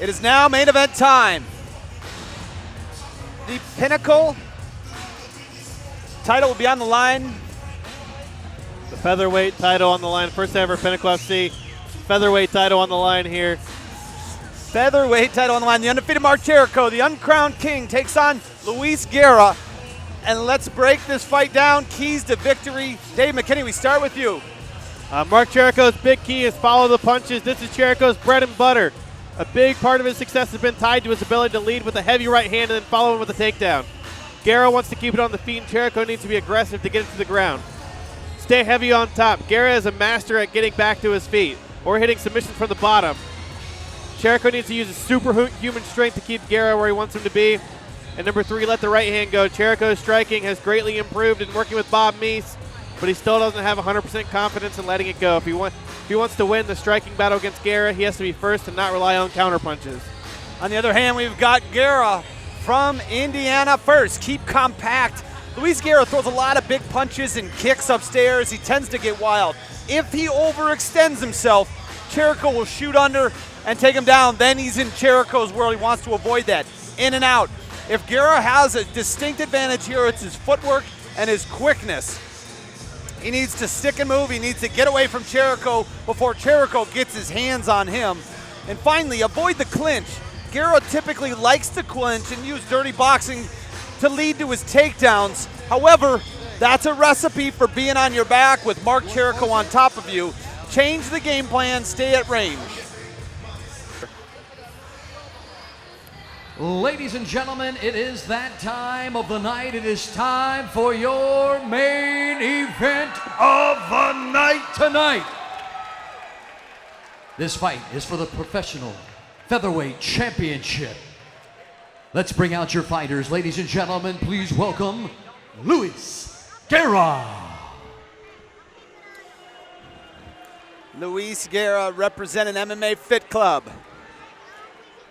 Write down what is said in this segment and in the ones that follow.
It is now main event time. The Pinnacle title will be on the line. The featherweight title on the line. First ever Pinnacle FC featherweight title on the line here. Featherweight title on the line. The undefeated Mark Cherico, the uncrowned king, takes on Luis Guerra. And let's break this fight down. Keys to victory. Dave McKinney, we start with you. Mark Cherico's big key is follow the punches. This is Cherico's bread and butter. A big part of his success has been tied to his ability to lead with a heavy right hand and then follow him with a takedown. Guerra wants to keep it on the feet, and Cherico needs to be aggressive to get it to the ground. Stay heavy on top. Guerra is a master at getting back to his feet or hitting submissions from the bottom. Cherico needs to use his superhuman strength to keep Guerra where he wants him to be. And number 3, let the right hand go. Cherico's striking has greatly improved in working with Bob Meese, but he still doesn't have 100% confidence in letting it go. If he wants to win the striking battle against Guerra, he has to be first and not rely on counter punches. On the other hand, we've got Guerra from Indiana first. Keep compact. Luis Guerra throws a lot of big punches and kicks upstairs. He tends to get wild. If he overextends himself, Cherico will shoot under and take him down. Then he's in Cherico's world. He wants to avoid that. In and out. If Guerra has a distinct advantage here, it's his footwork and his quickness. He needs to stick and move. He needs to get away from Cherico before Cherico gets his hands on him. And finally, avoid the clinch. Guerra typically likes to clinch and use dirty boxing to lead to his takedowns. However, that's a recipe for being on your back with Mark Cherico on top of you. Change the game plan, stay at range. Ladies and gentlemen, it is that time of the night. It is time for your main event of the night tonight. This fight is for the Professional Featherweight Championship. Let's bring out your fighters. Ladies and gentlemen, please welcome Luis Guerra. Luis Guerra representing MMA Fit Club.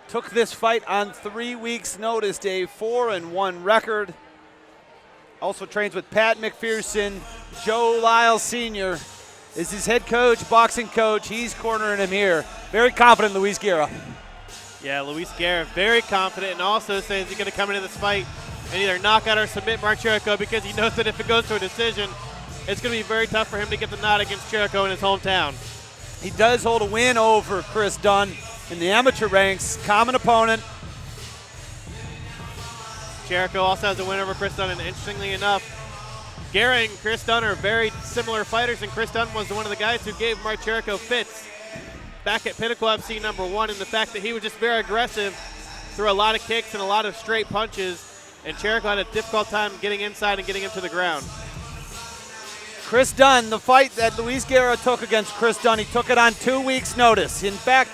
Took this fight on 3 weeks' notice, Dave. 4-1 record. Also trains with Pat McPherson. Joe Lyle Sr. is his head coach, boxing coach. He's cornering him here. Very confident, Luis Guerra. Yeah, Luis Guerra very confident, and also says he's going to come into this fight and either knock out or submit Mark Cherico because he knows that if it goes to a decision, it's going to be very tough for him to get the nod against Cherico in his hometown. He does hold a win over Chris Dunn in the amateur ranks, common opponent. Cherico also has a win over Chris Dunn, and interestingly enough, Guerra and Chris Dunn are very similar fighters, and Chris Dunn was one of the guys who gave Mark Cherico fits back at Pinnacle FC #1, and the fact that he was just very aggressive, threw a lot of kicks and a lot of straight punches, and Cherico had a difficult time getting inside and getting him to the ground. Chris Dunn, the fight that Luis Guerra took against Chris Dunn, he took it on 2 weeks' notice. In fact,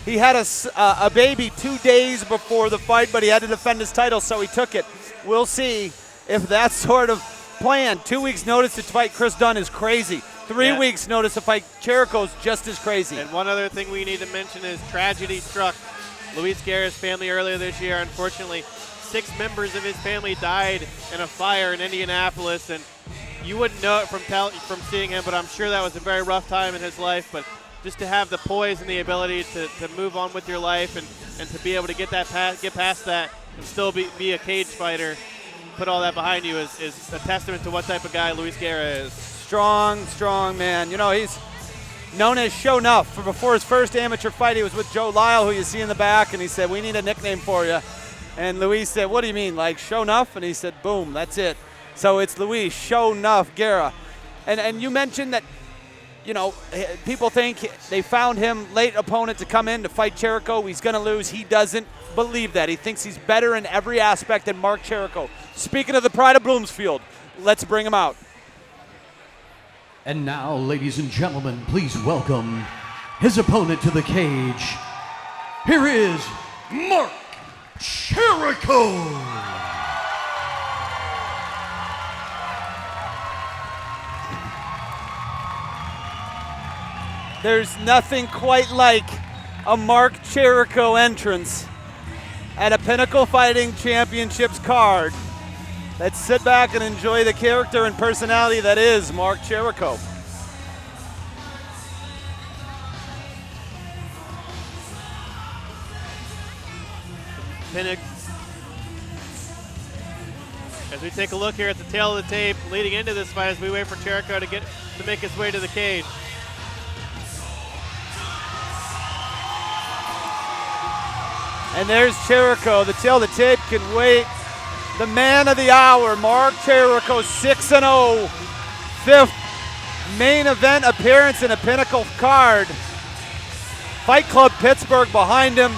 he had a baby 2 days before the fight, but he had to defend his title, so he took it. We'll see if that sort of plan, 2 weeks' notice to fight Chris Dunn is crazy. 3 weeks' notice to fight Cherico's just as crazy. And one other thing we need to mention is tragedy struck Luis Guerra's family earlier this year. Unfortunately, 6 members of his family died in a fire in Indianapolis, and you wouldn't know it from seeing him, but I'm sure that was a very rough time in his life. But just to have the poise and the ability to move on with your life and to be able to get past that and still be a cage fighter, put all that behind you is a testament to what type of guy Luis Guerra is. Strong man. You know, he's known as Show Nuff. Before his first amateur fight, he was with Joe Lyle, who you see in the back, and he said, "We need a nickname for you." And Luis said, "What do you mean, like Show Nuff?" And he said, "Boom, that's it." So it's Luis Show Nuff Guerra. And you mentioned that, you know, people think they found him late opponent to come in to fight Cherico. He's going to lose. He doesn't believe that. He thinks he's better in every aspect than Mark Cherico. Speaking of the pride of Bloomsfield, let's bring him out. And now, ladies and gentlemen, please welcome his opponent to the cage. Here is Mark Cherico. There's nothing quite like a Mark Cherico entrance at a Pinnacle Fighting Championships card. Let's sit back and enjoy the character and personality that is Mark Cherico. Pinnacle. As we take a look here at the tail of the tape leading into this fight as we wait for Cherico to make his way to the cage. And there's Cherico. The tail of the tape can wait. The man of the hour, Mark Cherico, 6-0. Fifth main event appearance in a Pinnacle card. Fight Club Pittsburgh behind him.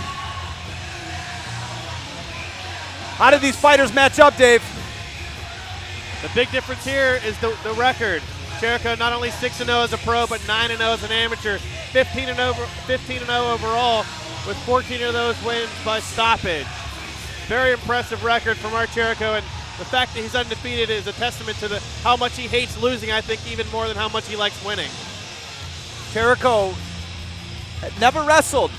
How did these fighters match up, Dave? The big difference here is the record. Cherico not only 6-0 as a pro, but 9-0 as an amateur. 15-0 overall, with 14 of those wins by stoppage. Very impressive record from Mark Cherico, and the fact that he's undefeated is a testament to how much he hates losing, I think, even more than how much he likes winning. Cherico had never wrestled,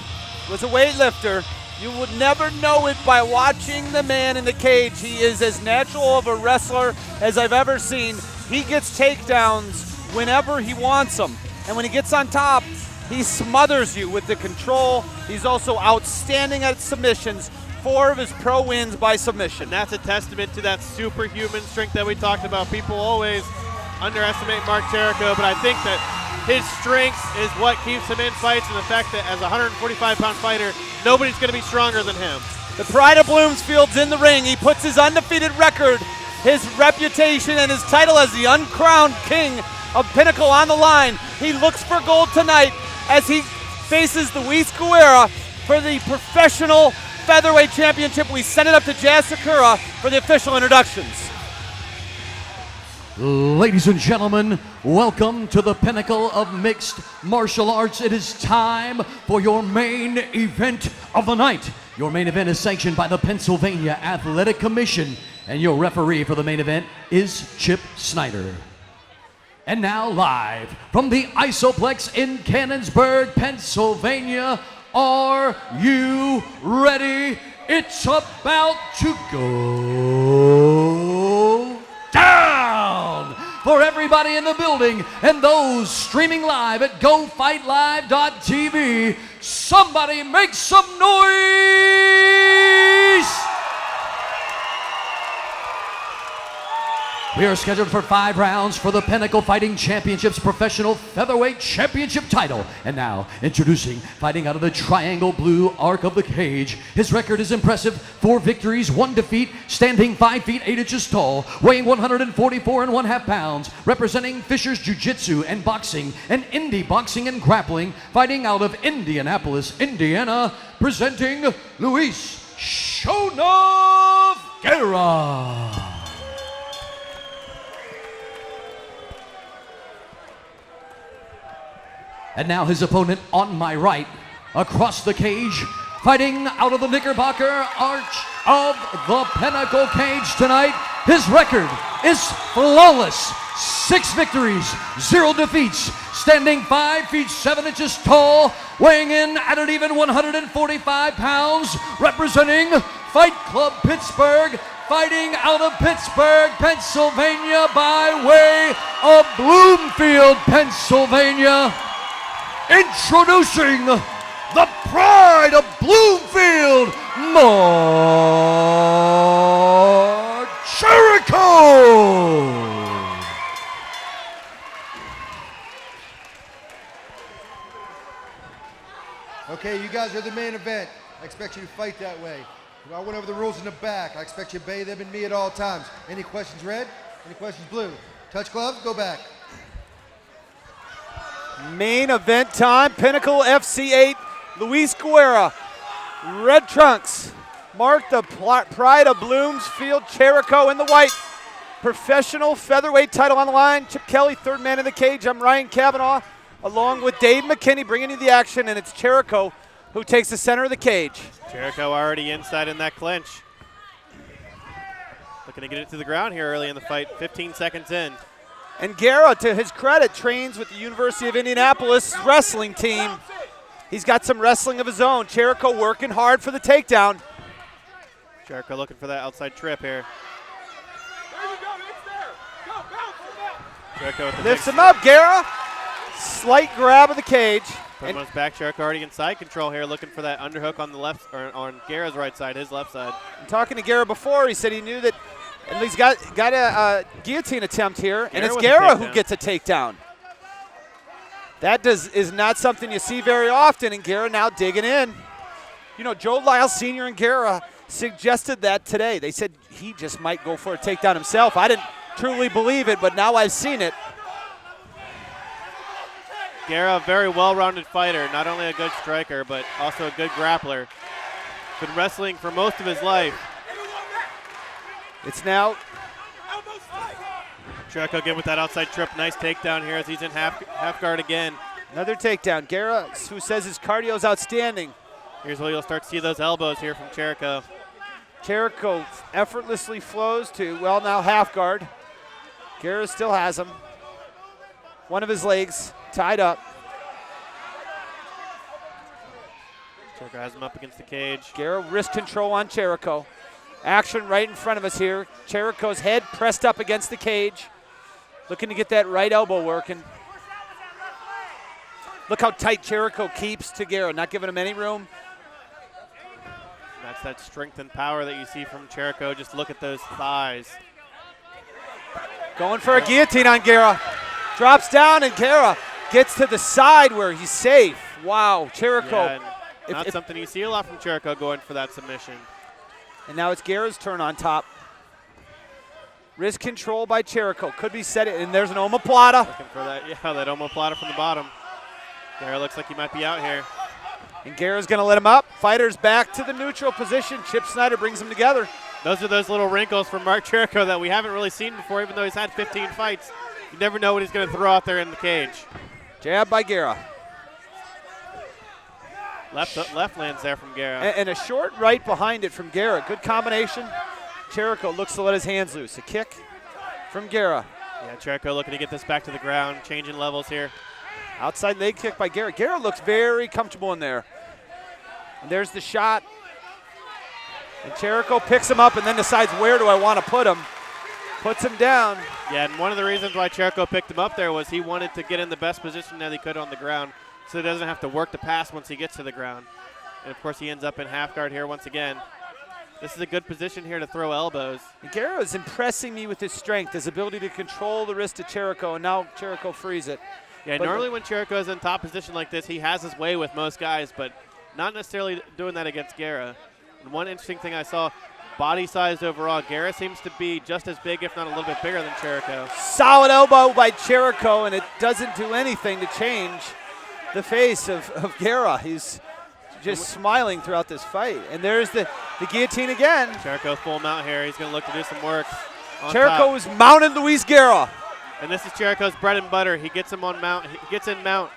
was a weightlifter. You would never know it by watching the man in the cage. He is as natural of a wrestler as I've ever seen. He gets takedowns whenever he wants them. And when he gets on top, he smothers you with the control. He's also outstanding at submissions. 4 of his pro wins by submission. And that's a testament to that superhuman strength that we talked about. People always underestimate Mark Cherico, but I think that his strength is what keeps him in fights, and the fact that as a 145-pound fighter, nobody's going to be stronger than him. The pride of Bloomfield's in the ring. He puts his undefeated record, his reputation, and his title as the uncrowned king of Pinnacle on the line. He looks for gold tonight as he faces Luis Guerra for the professional featherweight championship. We send it up to Jazz Sakura for the official introductions. Ladies and gentlemen, welcome to the Pinnacle of Mixed Martial Arts. It is time for your main event of the night. Your main event is sanctioned by the Pennsylvania Athletic Commission, and your referee for the main event is Chip Snyder. And now live from the Isoplex in Cannonsburg, Pennsylvania, are you ready? It's about to go down for everybody in the building and those streaming live at GoFightLive.tv. Somebody make some noise! We are scheduled for 5 rounds for the Pinnacle Fighting Championships Professional Featherweight Championship title. And now, introducing, fighting out of the triangle blue arc of the cage. His record is impressive: 4 victories, 1 defeat, standing 5 feet 8 inches tall, weighing 144 1/2 pounds, representing Fisher's Jiu-Jitsu and boxing, and indie boxing and grappling, fighting out of Indianapolis, Indiana, presenting Luis Shonov Guerra. And now his opponent on my right, across the cage, fighting out of the Knickerbocker arch of the Pinnacle cage tonight. His record is flawless: 6 victories, 0 defeats, standing 5 feet 7 inches tall, weighing in at an even 145 pounds, representing Fight Club Pittsburgh, fighting out of Pittsburgh, Pennsylvania, by way of Bloomfield, Pennsylvania. Introducing the pride of Bloomfield, Mark Cherico. Okay, you guys are the main event. I expect you to fight that way. I went over the rules in the back. I expect you to obey them and me at all times. Any questions, red? Any questions, blue? Touch gloves, go back. Main event time, Pinnacle FC8, Luis Guerra, red trunks. Mark the pride of Bloomfield, Cherico in the white. Professional featherweight title on the line. Chip Kelly, 3rd man in the cage. I'm Ryan Cavanaugh, along with Dave McKinney, bringing you the action, and it's Cherico who takes the center of the cage. Cherico already inside in that clinch. Looking to get it to the ground here early in the fight, 15 seconds in. And Guerra, to his credit, trains with the University of Indianapolis wrestling team. He's got some wrestling of his own. Cherico working hard for the takedown. Cherico looking for that outside trip here. There you go, it's there. Go, bounce him out. Cherico with the Lifts big him up, Guerra. Slight grab of the cage. Put him on his back. Cherico already in side control here, looking for that underhook on the left, or on Guerra's right side, his left side. Talking to Guerra before, he said he knew that at least got a guillotine attempt here, and it's with a Guerra who takedown. gets a takedown. That is not something you see very often, and Guerra now digging in. You know, Joe Lyles Sr. and Guerra suggested that today. They said he just might go for a takedown himself. I didn't truly believe it, but now I've seen it. Guerra, a very well-rounded fighter, not only a good striker, but also a good grappler. Been wrestling for most of his life. It's now Cherico again with that outside trip. Nice takedown here as he's in half guard again. another takedown. Guerra, who says his cardio is outstanding. Here's where you'll start to see those elbows here from Cherico. Cherico effortlessly flows to, well, now half guard. Guerra still has him. One of his legs tied up. Cherico has him up against the cage. Guerra wrist control on Cherico. Action right in front of us here. Cherico's head pressed up against the cage. Looking to get that right elbow working. Look how tight Cherico keeps to Guerra, not giving him any room. That's that strength and power that you see from Cherico. Just look at those thighs. Going for a guillotine on Guerra. Drops down, and Guerra gets to the side where he's safe. Wow, Cherico. Yeah, not something you see a lot from Cherico going for that submission. And now it's Guerra's turn on top. Wrist control by Cherico. Could be set it, and there's an omoplata. Looking for that, yeah, that omoplata from the bottom. Guerra looks like he might be out here. And Guerra's going to let him up. Fighters back to the neutral position. Chip Snyder brings them together. Those are those little wrinkles from Mark Cherico that we haven't really seen before, even though he's had 15 fights. You never know what he's going to throw out there in the cage. Jab by Guerra. Left lands there from Guerra. And a short right behind it from Guerra. Good combination. Cherico looks to let his hands loose. A kick from Guerra. Yeah, Cherico looking to get this back to the ground, changing levels here. Outside leg kick by Guerra. Guerra looks very comfortable in there. And there's the shot. And Cherico picks him up and then decides, where do I want to put him? Puts him down. Yeah, and one of the reasons why Cherico picked him up there was he wanted to get in the best position that he could on the ground so he doesn't have to work the pass once he gets to the ground. And, of course, he ends up in half guard here once again. This is a good position here to throw elbows. And Guerra is impressing me with his strength, his ability to control the wrist of Cherico, and now Cherico frees it. Yeah, But normally when Cherico is in top position like this, he has his way with most guys, but not necessarily doing that against Guerra. And one interesting thing I saw, body size overall, Guerra seems to be just as big, if not a little bit bigger than Cherico. Solid elbow by Cherico, and it doesn't do anything to change the face of Guerra. He's just smiling throughout this fight. And there's the guillotine again. Cherico full mount here. He's going to look to do some work. Cherico is mounted Luis Guerra. And this is Cherico's bread and butter. He gets him on mount. He gets in mount,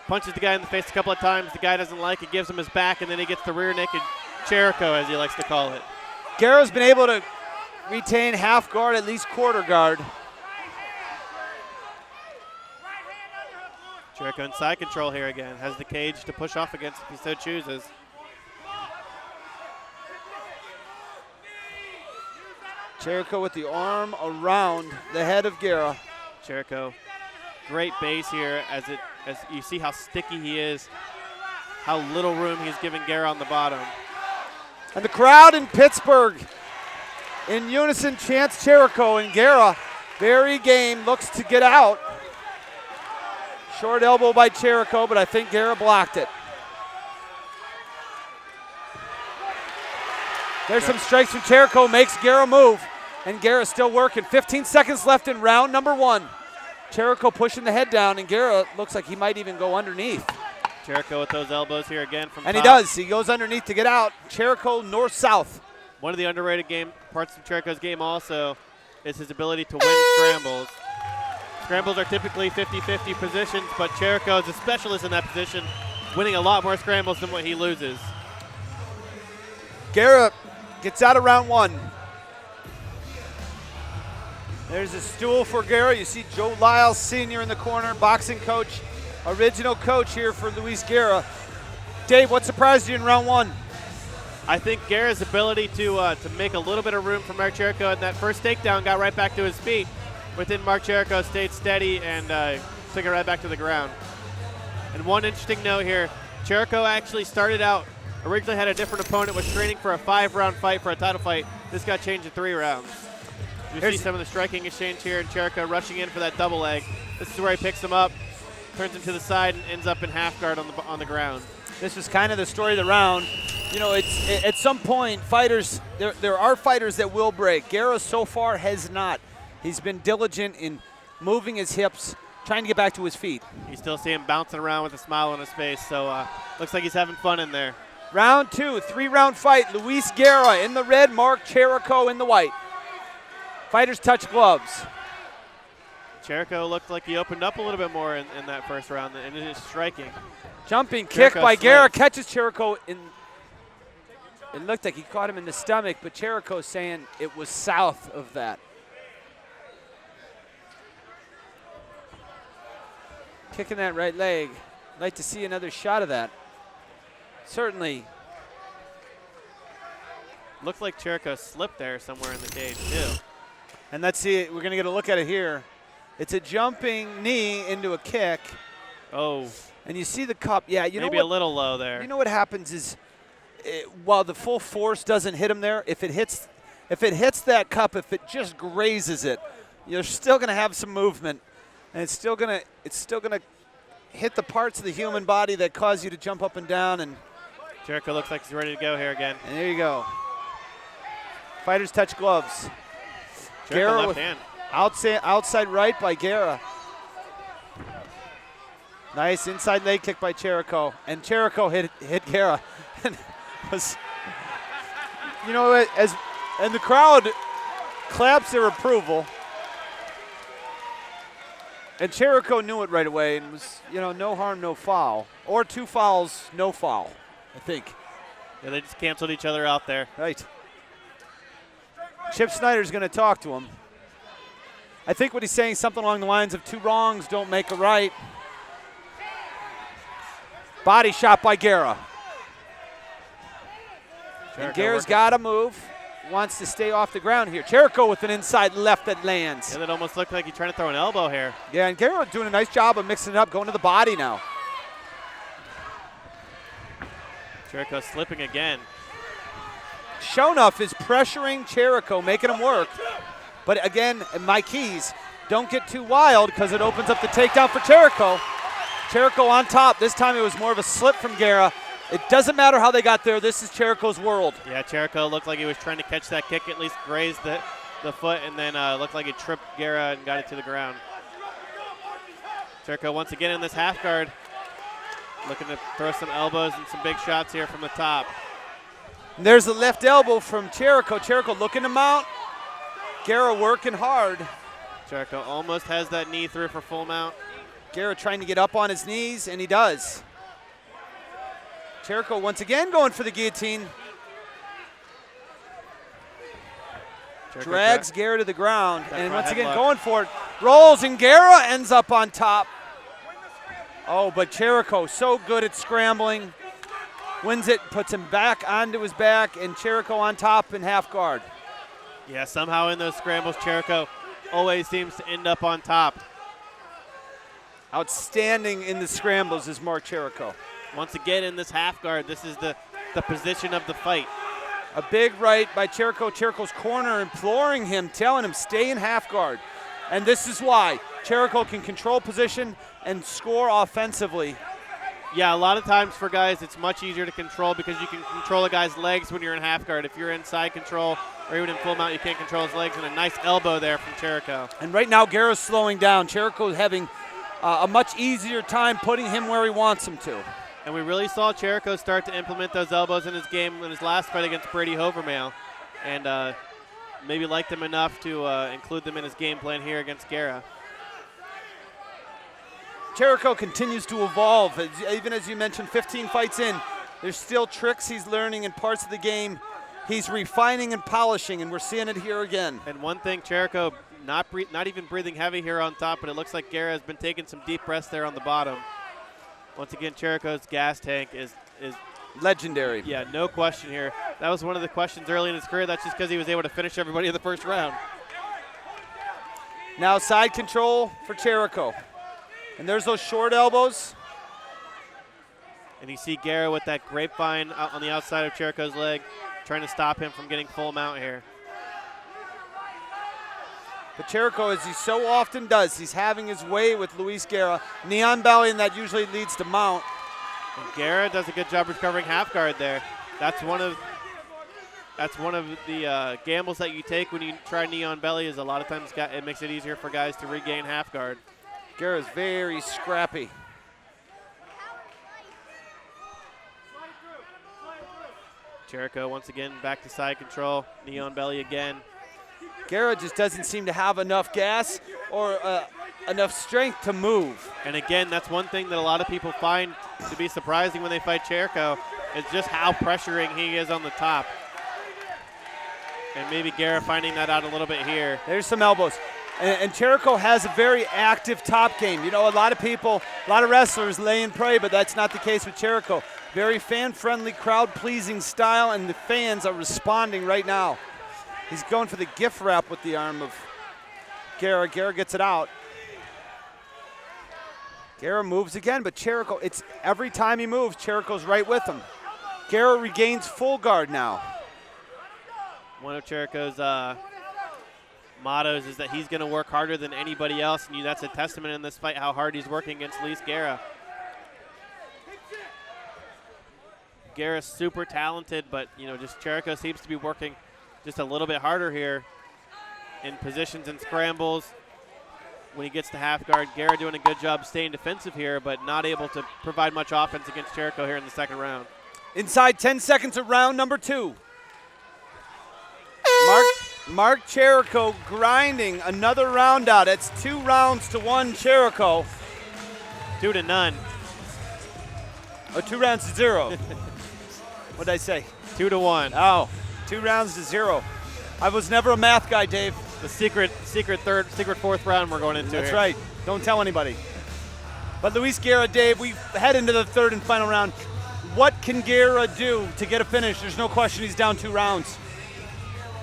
punches the guy in the face a couple of times. The guy doesn't like it, gives him his back, and then he gets the rear naked Cherico, as he likes to call it. Guerra's been able to retain half guard, at least quarter guard. Cherico in side control here again. Has the cage to push off against if he so chooses. Cherico with the arm around the head of Guerra. Cherico, great base here as you see how sticky he is, how little room he's giving Guerra on the bottom. And the crowd in Pittsburgh in unison chants Cherico, and Guerra, very game, looks to get out. Short elbow by Cherico, but I think Guerra blocked it. There's some strikes from Cherico, makes Guerra move, and Guerra's still working. 15 seconds left in round number 1. Cherico pushing the head down, and Guerra looks like he might even go underneath. Cherico with those elbows here again from And top. he does. He goes underneath to get out. Cherico north-south. One of the underrated parts of Cherico's game also is his ability to win scrambles. Scrambles are typically 50-50 positions, but Cherico is a specialist in that position, winning a lot more scrambles than what he loses. Guerra gets out of round 1. There's a stool for Guerra. You see Joe Lyles Sr. in the corner, boxing coach, original coach here for Luis Guerra. Dave, what surprised you in round 1? I think Guerra's ability to make a little bit of room for Mark Cherico, and that first takedown got right back to his feet. Within Mark Cherico stayed steady and took it right back to the ground. And one interesting note here, Cherico actually started out, originally had a different opponent, was training for a 5-round fight for a title fight. This got changed to 3 rounds. You see some of the striking exchange here, and Cherico rushing in for that double leg. This is where he picks him up, turns him to the side, and ends up in half guard on the ground. This was kind of the story of the round. You know, it's at some point, fighters, there are fighters that will break. Guerra so far has not. He's been diligent in moving his hips, trying to get back to his feet. You still see him bouncing around with a smile on his face, so looks like he's having fun in there. Round 2, 3-round fight. Luis Guerra in the red, Mark Cherico in the white. Fighters touch gloves. Cherico looked like he opened up a little bit more in that first round, and it is striking. Jumping kick Cherico by slipped. Guerra, catches Cherico in. It looked like he caught him in the stomach, but Cherico's saying it was south of that. Kicking that right leg. I'd like to see another shot of that. Certainly. Looked like Cherico slipped there somewhere in the cage, too. And let's see it. We're going to get a look at it here. It's a jumping knee into a kick. Oh. And you see the cup. Yeah, you know what? Maybe a little low there. You know what happens is, while the full force doesn't hit him there, if it hits that cup, if it just grazes it, you're still going to have some movement, and it's still going to hit the parts of the human body that cause you to jump up and down. And Cherico looks like he's ready to go here again. And there you go. Fighters touch gloves. Cherico left with hand. outside right by Guerra. Nice inside leg kick by Cherico, and Cherico hit Guerra. And was, you know, and the crowd claps their approval. And Cherico knew it right away and was, you know, no harm, no foul, or 2 fouls, no foul, I think. Yeah, they just canceled each other out there. Right. Chip Snyder's going to talk to him. I think what he's saying, something along the lines of 2 wrongs don't make a right. Body shot by Guerra. And Guerra's got to move. Wants to stay off the ground here. Cherico with an inside left that lands. Yeah, that almost looked like he's trying to throw an elbow here. Yeah, and Guerra doing a nice job of mixing it up, going to the body now. Cherico slipping again. Shonuff is pressuring Cherico, making him work. But again, my keys, don't get too wild because it opens up the takedown for Cherico. Cherico on top. This time it was more of a slip from Guerra. It doesn't matter how they got there. This is Cherico's world. Yeah, Cherico looked like he was trying to catch that kick, at least grazed the foot, and then looked like he tripped Guerra and got it to the ground. Cherico once again in this half guard, looking to throw some elbows and some big shots here from the top. And there's the left elbow from Cherico. Cherico looking to mount. Guerra working hard. Cherico almost has that knee through for full mount. Guerra trying to get up on his knees, and he does. Cherico once again going for the guillotine. Drags Guerra to the ground, and once again going for it. Rolls, and Guerra ends up on top. Oh, but Cherico so good at scrambling. Wins it, puts him back onto his back, and Cherico on top in half guard. Yeah, somehow in those scrambles, Cherico always seems to end up on top. Outstanding in the scrambles is Mark Cherico. Once again in this half guard, this is the position of the fight. A big right by Cherico. Cherico's corner imploring him, telling him stay in half guard. And this is why Cherico can control position and score offensively. Yeah, a lot of times for guys it's much easier to control because you can control a guy's legs when you're in half guard. If you're in side control or even in full mount, you can't control his legs. And a nice elbow there from Cherico. And right now Guerra's slowing down. Cherico's having a much easier time putting him where he wants him to. And we really saw Cherico start to implement those elbows in his game in his last fight against Brady Hovermail. And maybe liked them enough to include them in his game plan here against Guerra. Cherico continues to evolve. Even as you mentioned, 15 fights in, there's still tricks he's learning and parts of the game he's refining and polishing, and we're seeing it here again. And one thing, Cherico not even breathing heavy here on top, but it looks like Guerra has been taking some deep breaths there on the bottom. Once again, Cherico's gas tank is legendary. Yeah, no question here. That was one of the questions early in his career. That's just because he was able to finish everybody in the first round. Now side control for Cherico. And there's those short elbows. And you see Guerra with that grapevine out on the outside of Cherico's leg, trying to stop him from getting full mount here. But Cherico, as he so often does, he's having his way with Luis Guerra. Knee on belly, and that usually leads to mount. And Guerra does a good job recovering half guard there. That's one of the gambles that you take when you try knee on belly. Is a lot of times it makes it easier for guys to regain half guard. Guerra's very scrappy. Cherico once again back to side control, knee on belly again. Guerra just doesn't seem to have enough gas or enough strength to move. And again, that's one thing that a lot of people find to be surprising when they fight Cherico, is just how pressuring he is on the top. And maybe Guerra finding that out a little bit here. There's some elbows. And Cherico has a very active top game. You know, a lot of wrestlers lay and pray, but that's not the case with Cherico. Very fan-friendly, crowd-pleasing style, and the fans are responding right now. He's going for the gift wrap with the arm of Guerra. Guerra gets it out. Guerra moves again, but Cherico, it's every time he moves, Cherico's right with him. Guerra regains full guard now. One of Cherico's mottos is that he's going to work harder than anybody else, and that's a testament in this fight how hard he's working against Luis Guerra. Guerra's super talented, but just Cherico seems to be working just a little bit harder here in positions and scrambles. When he gets to half guard, Guerra doing a good job staying defensive here, but not able to provide much offense against Cherico here in the second round. Inside 10 seconds of round number 2. Mark Cherico grinding another round out. It's 2 rounds to 1 Cherico. 2 to none. Oh, 2 rounds to 0. What did I say? 2 to 1. Oh, 2 rounds to 0. I was never a math guy, Dave. The secret fourth round we're going into. That's here. right. Don't tell anybody. But Luis Guerra, Dave, we head into the third and final round. What can Guerra do to get a finish? There's no question he's down 2 rounds.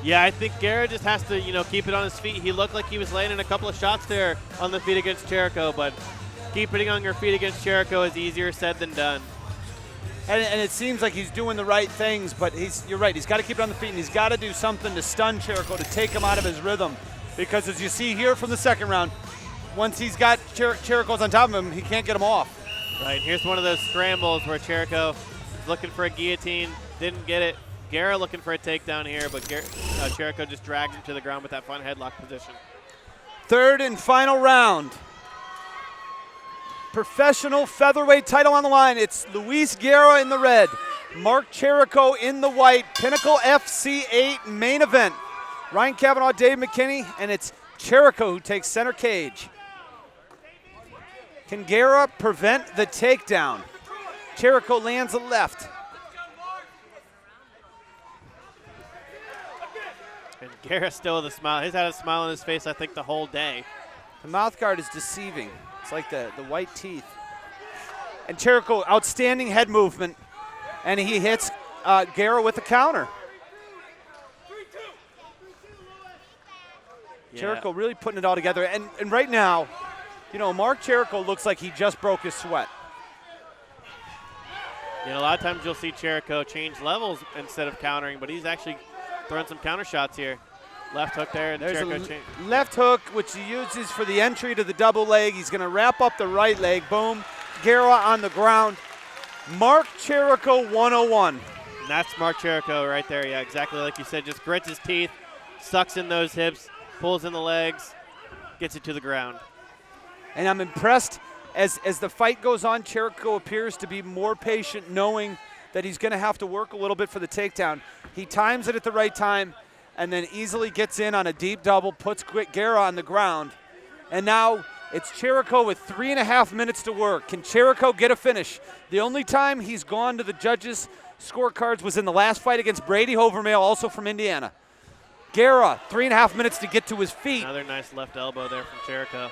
Yeah, I think Guerra just has to, keep it on his feet. He looked like he was landing a couple of shots there on the feet against Cherico, but keeping it on your feet against Cherico is easier said than done. And it seems like he's doing the right things, but you're right. He's got to keep it on the feet, and he's got to do something to stun Cherico, to take him out of his rhythm. Because as you see here from the second round, once he's got Cherico's on top of him, he can't get him off. Right, here's one of those scrambles where Cherico is looking for a guillotine, didn't get it. Guerra looking for a takedown here, but Cherico just drags him to the ground with that fun headlock position. Third and final round. Professional featherweight title on the line. It's Luis Guerra in the red, Mark Cherico in the white. Pinnacle FC8 main event. Ryan Cavanaugh, Dave McKinney, and it's Cherico who takes center cage. Can Guerra prevent the takedown? Cherico lands a left. And Guerra still with a smile. He's had a smile on his face, I think, the whole day. The mouth guard is deceiving. It's like the white teeth. And Cherico, outstanding head movement. And he hits Guerra with a counter. Yeah. Cherico really putting it all together. And right now, Mark Cherico looks like he just broke his sweat. A lot of times you'll see Cherico change levels instead of countering, but he's actually throwing some counter shots here. Left hook there, and There's Cherico a left hook, which he uses for the entry to the double leg. He's going to wrap up the right leg. Boom. Guerra on the ground. Mark Cherico 101. And that's Mark Cherico right there. Yeah, exactly like you said. Just grits his teeth, sucks in those hips, pulls in the legs, gets it to the ground. And I'm impressed as the fight goes on. Cherico appears to be more patient, knowing that he's going to have to work a little bit for the takedown. He times it at the right time and then easily gets in on a deep double, puts Guerra on the ground. And now it's Cherico with 3.5 minutes to work. Can Cherico get a finish? The only time he's gone to the judges' scorecards was in the last fight against Brady Hovermail, also from Indiana. Guerra, 3.5 minutes to get to his feet. Another nice left elbow there from Cherico.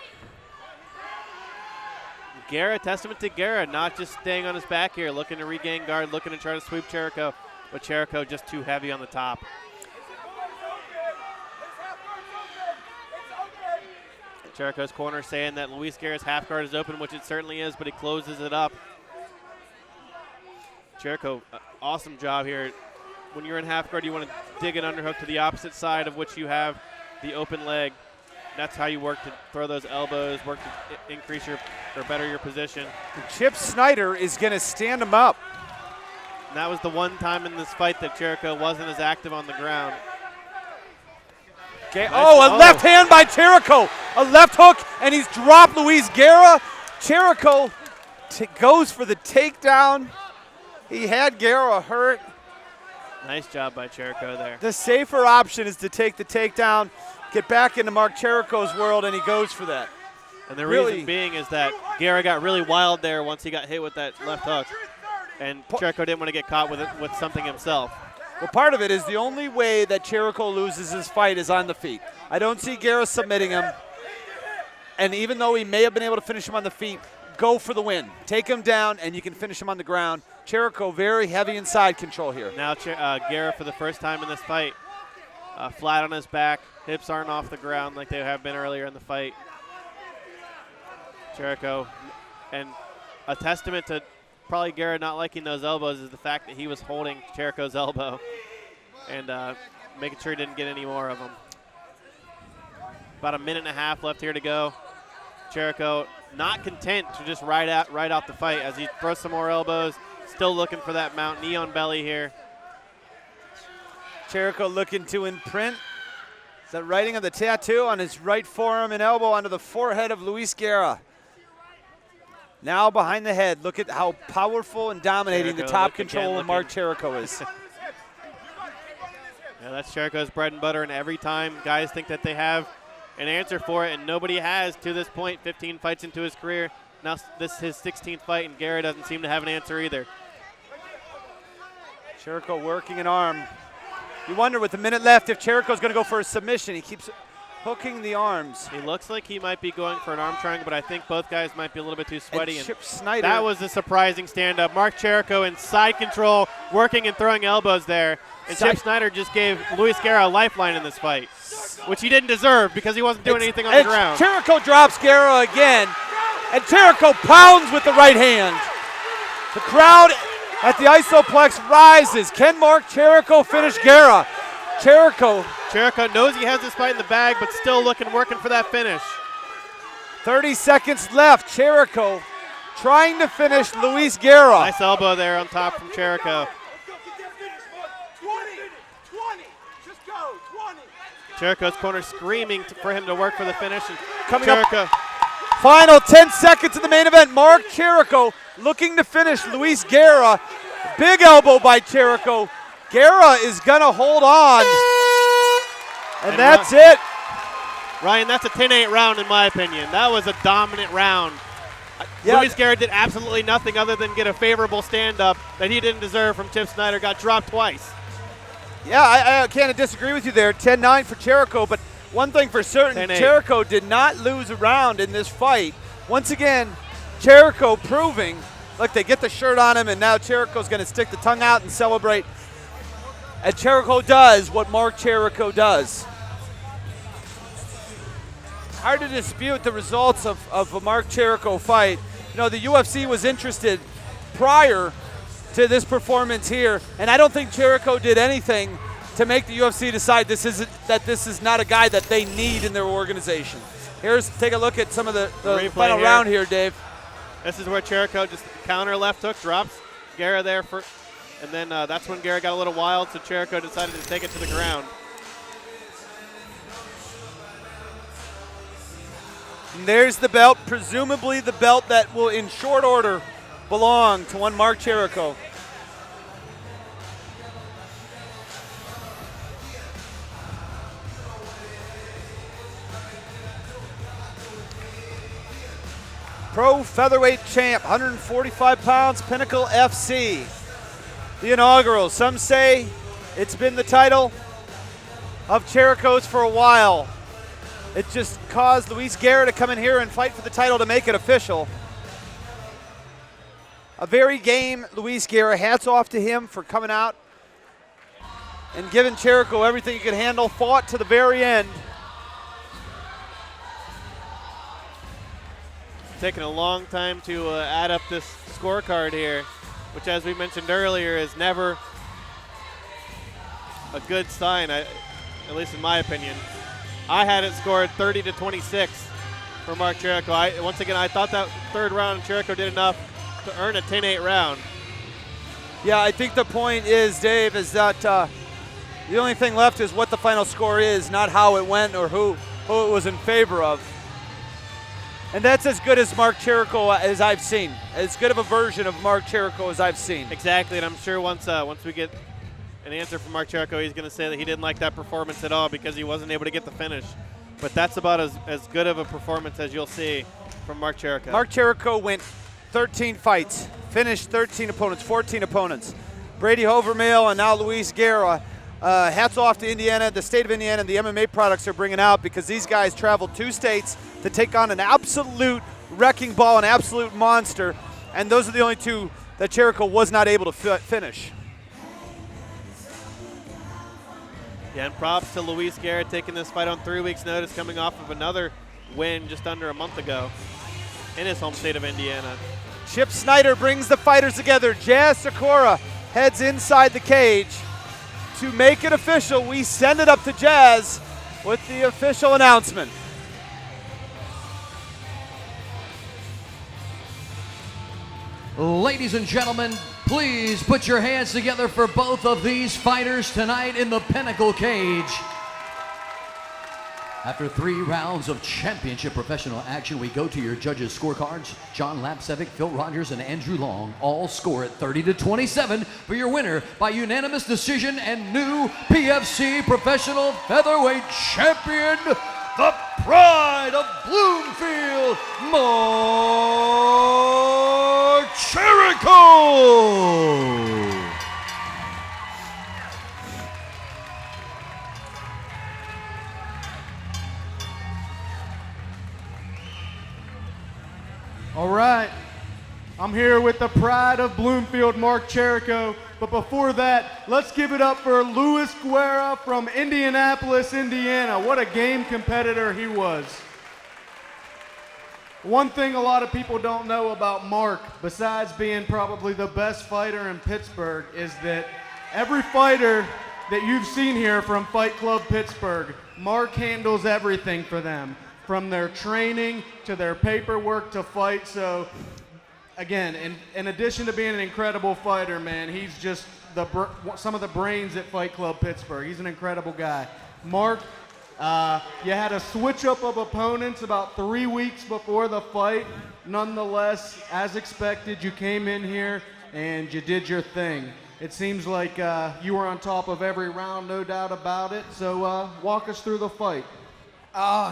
Guerra, testament to Guerra, not just staying on his back here, looking to regain guard, looking to try to sweep Cherico, but Cherico just too heavy on the top. Cherico's corner saying that Luis Guerra's half guard is open, which it certainly is, but he closes it up. Cherico, awesome job here. When you're in half guard, you want to dig an underhook to the opposite side of which you have the open leg. That's how you work to throw those elbows, work to increase or better your position. Chip Snyder is going to stand him up. And that was the one time in this fight that Cherico wasn't as active on the ground. Okay. A left hand by Cherico. A left hook, and he's dropped Luis Guerra. Cherico goes for the takedown. He had Guerra hurt. Nice job by Cherico there. The safer option is to take the takedown, get back into Mark Cherico's world, and he goes for that. And the reason being is that Guerra got really wild there once he got hit with that left hook. And Cherico didn't want to get caught with something himself. Well, part of it is the only way that Cherico loses his fight is on the feet. I don't see Guerra submitting him. And even though he may have been able to finish him on the feet, go for the win. Take him down, and you can finish him on the ground. Cherico very heavy inside control here. Now Guerra, for the first time in this fight, flat on his back. Hips aren't off the ground like they have been earlier in the fight. Cherico, and a testament to probably Guerra not liking those elbows is the fact that he was holding Cherico's elbow and making sure he didn't get any more of them. About a minute and a half left here to go. Cherico not content to just ride out the fight as he throws some more elbows. Still looking for that mount, knee on belly here. Cherico looking to imprint. Is that writing of the tattoo on his right forearm and elbow onto the forehead of Luis Guerra. Now behind the head. Look at how powerful and dominating the top control of Mark Cherico is. Yeah, that's Cherico's bread and butter, and every time guys think that they have an answer for it, and nobody has to this point. 15 fights into his career. Now this is his 16th fight, and Guerra doesn't seem to have an answer either. Cherico working an arm. You wonder with a minute left if Cherico's going to go for a submission. He keeps hooking the arms. He looks like he might be going for an arm triangle, but I think both guys might be a little bit too sweaty. And Chip Snyder. That was a surprising stand-up. Mark Cherico in side control, working and throwing elbows there. And Chip Snyder just gave Luis Guerra a lifeline in this fight, which he didn't deserve because he wasn't doing anything on the ground. Cherico drops Guerra again, and Cherico pounds with the right hand. The crowd at the Isoplex rises. Can Mark Cherico finish Guerra? Cherico knows he has this fight in the bag, but still working for that finish. 30 seconds left. Cherico trying to finish Luis Guerra. Nice elbow there on top from Cherico. 20. Just go. 20. Cherico's corner screaming for him to work for the finish. And Coming Cherico. up, final 10 seconds of the main event. Mark Cherico looking to finish Luis Guerra. Big elbow by Cherico. Guerra is going to hold on. And that's it. Ryan, that's a 10-8 round in my opinion. That was a dominant round. Yeah. Luis Guerra did absolutely nothing other than get a favorable stand-up that he didn't deserve from Chip Snyder. Got dropped twice. Yeah, I can't disagree with you there. 10-9 for Cherico, but one thing for certain, 10-8. Cherico did not lose a round in this fight. Once again, Cherico proving, look, they get the shirt on him, and now Cherico's going to stick the tongue out and celebrate. And Cherico does what Mark Cherico does. Hard to dispute the results of a Mark Cherico fight. You know, the UFC was interested prior to this performance here, and I don't think Cherico did anything to make the UFC decide this is not a guy that they need in their organization. Take a look at some of the final round here, Dave. This is where Cherico just counter left hook, drops Guerra there and then that's when Guerra got a little wild, so Cherico decided to take it to the ground. And there's the belt, presumably the belt that will, in short order, belong to one Mark Cherico. Pro featherweight champ, 145 pounds, Pinnacle FC. The inaugural. Some say it's been the title of Cherico's for a while. It just caused Luis Guerra to come in here and fight for the title to make it official. A very game Luis Guerra. Hats off to him for coming out and giving Cherico everything he could handle. Fought to the very end. Taking a long time to add up this scorecard here. which, as we mentioned earlier, is never a good sign, at least in my opinion. I had it scored 30-26 for Mark Cherico. Once again, I thought that third round Cherico did enough to earn a 10-8 round. Yeah, I think the point is, Dave, is that the only thing left is what the final score is, not how it went or who it was in favor of. And that's as good as Mark Cherico as I've seen. As good of a version of Mark Cherico as I've seen. Exactly, and I'm sure once we get an answer from Mark Cherico, he's going to say that he didn't like that performance at all because he wasn't able to get the finish. But that's about as good of a performance as you'll see from Mark Cherico. Mark Cherico went 13 fights, finished 13 opponents, 14 opponents. Brady Hovermail and now Luis Guerra. Hats off to Indiana, the state of Indiana, and the MMA products are bringing out, because these guys traveled 2 states to take on an absolute wrecking ball, an absolute monster, and those are the only 2 that Cherico was not able to finish. Yeah, and props to Luis Guerra taking this fight on 3 weeks' notice, coming off of another win just under a month ago in his home state of Indiana. Chip Snyder brings the fighters together. Jazz Sakura heads inside the cage. To make it official, we send it up to Jazz with the official announcement. Ladies and gentlemen, please put your hands together for both of these fighters tonight in the Pinnacle cage. After 3 rounds of championship professional action, we go to your judges' scorecards. John Lapsevic, Phil Rogers, and Andrew Long all score at 30-27 for your winner by unanimous decision and new PFC professional featherweight champion, the Pride of Bloomfield, Mark Cherico. All right, I'm here with the Pride of Bloomfield, Mark Cherico. But before that, let's give it up for Luis Guerra from Indianapolis, Indiana. What a game competitor he was. One thing a lot of people don't know about Mark, besides being probably the best fighter in Pittsburgh, is that every fighter that you've seen here from Fight Club Pittsburgh, Mark handles everything for them, from their training to their paperwork to fight. So again, in addition to being an incredible fighter, man, he's just some of the brains at Fight Club Pittsburgh. He's an incredible guy. Mark, you had a switch up of opponents about 3 weeks before the fight. Nonetheless, as expected, you came in here and you did your thing. It seems like you were on top of every round, no doubt about it. So walk us through the fight.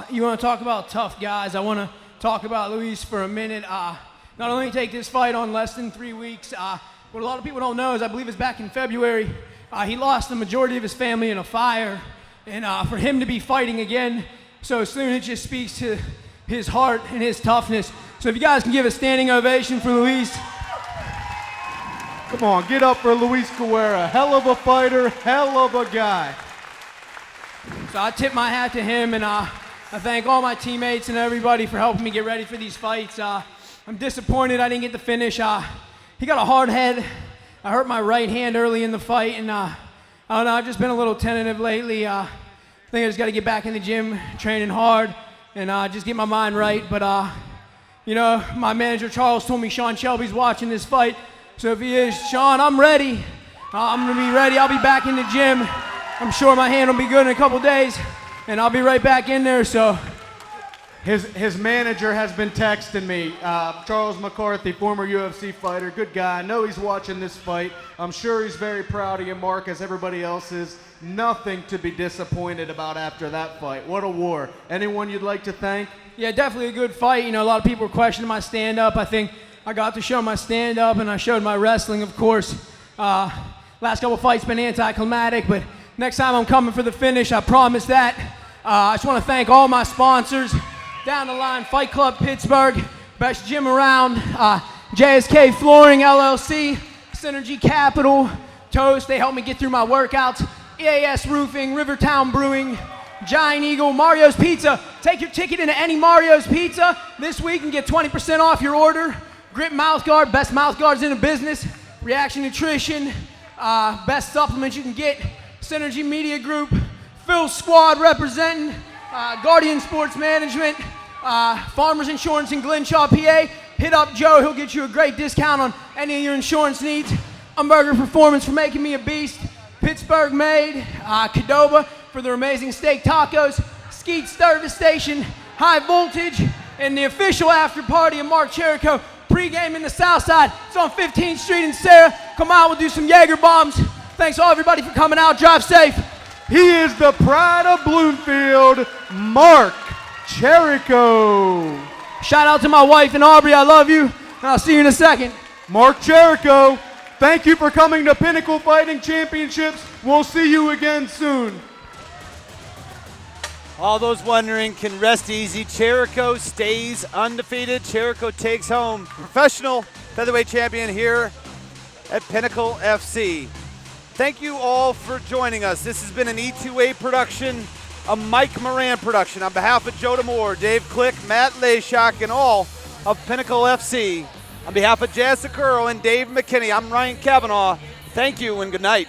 You want to talk about tough guys? I want to talk about Luis for a minute. Not only take this fight on less than 3 weeks, what a lot of people don't know is I believe it's back in February, he lost the majority of his family in a fire. And for him to be fighting again so soon, it just speaks to his heart and his toughness. So if you guys can give a standing ovation for Luis. Come on, get up for Luis Guerra. Hell of a fighter, hell of a guy. So I tip my hat to him, and I thank all my teammates and everybody for helping me get ready for these fights. I'm disappointed I didn't get the finish. He got a hard head. I hurt my right hand early in the fight, and I don't know, I've just been a little tentative lately. I think I just got to get back in the gym, training hard, and just get my mind right. But, you know, my manager Charles told me Sean Shelby's watching this fight. So if he is, Sean, I'm ready. I'm going to be ready. I'll be back in the gym. I'm sure my hand will be good in a couple days, and I'll be right back in there. So his manager has been texting me. Charles McCarthy, former UFC fighter, good guy. I know he's watching this fight. I'm sure he's very proud of you, Mark, as everybody else is. Nothing to be disappointed about after that fight. What a war. Anyone you'd like to thank? Yeah, definitely a good fight. You know, a lot of people were questioning my stand-up. I think I got to show my stand-up, and I showed my wrestling, of course. Last couple fights been anticlimactic, but next time I'm coming for the finish, I promise that. I just want to thank all my sponsors. Down the line, Fight Club Pittsburgh, best gym around, JSK Flooring LLC, Synergy Capital, Toast, they helped me get through my workouts, EAS Roofing, Rivertown Brewing, Giant Eagle, Mario's Pizza. Take your ticket into any Mario's Pizza this week and get 20% off your order. Grip Mouth Guard, best mouth guards in the business. Reaction Nutrition, best supplements you can get. Synergy Media Group, Phil Squad representing, Guardian Sports Management, Farmers Insurance in Glenshaw, PA. Hit up Joe, he'll get you a great discount on any of your insurance needs. Umburger Performance for making me a beast. Pittsburgh Made, Qdoba for their amazing steak tacos. Skeet Service Station, High Voltage, and the official after party of Mark Cherico. Pre-game in the South Side. It's on 15th Street in Sarah. Come out, we'll do some Jaeger bombs. Thanks all everybody for coming out. Drive safe. He is the pride of Bloomfield, Mark Cherico. Shout out to my wife and Aubrey. I love you. And I'll see you in a second. Mark Cherico, thank you for coming to Pinnacle Fighting Championships. We'll see you again soon. All those wondering can rest easy. Cherico stays undefeated. Cherico takes home professional featherweight champion here at Pinnacle FC. Thank you all for joining us. This has been an E2A production, a Mike Moran production. On behalf of Joe DeMoore, Dave Click, Matt Leishak, and all of Pinnacle FC, on behalf of Jazz Sakuro and Dave McKinney, I'm Ryan Kavanaugh. Thank you and good night.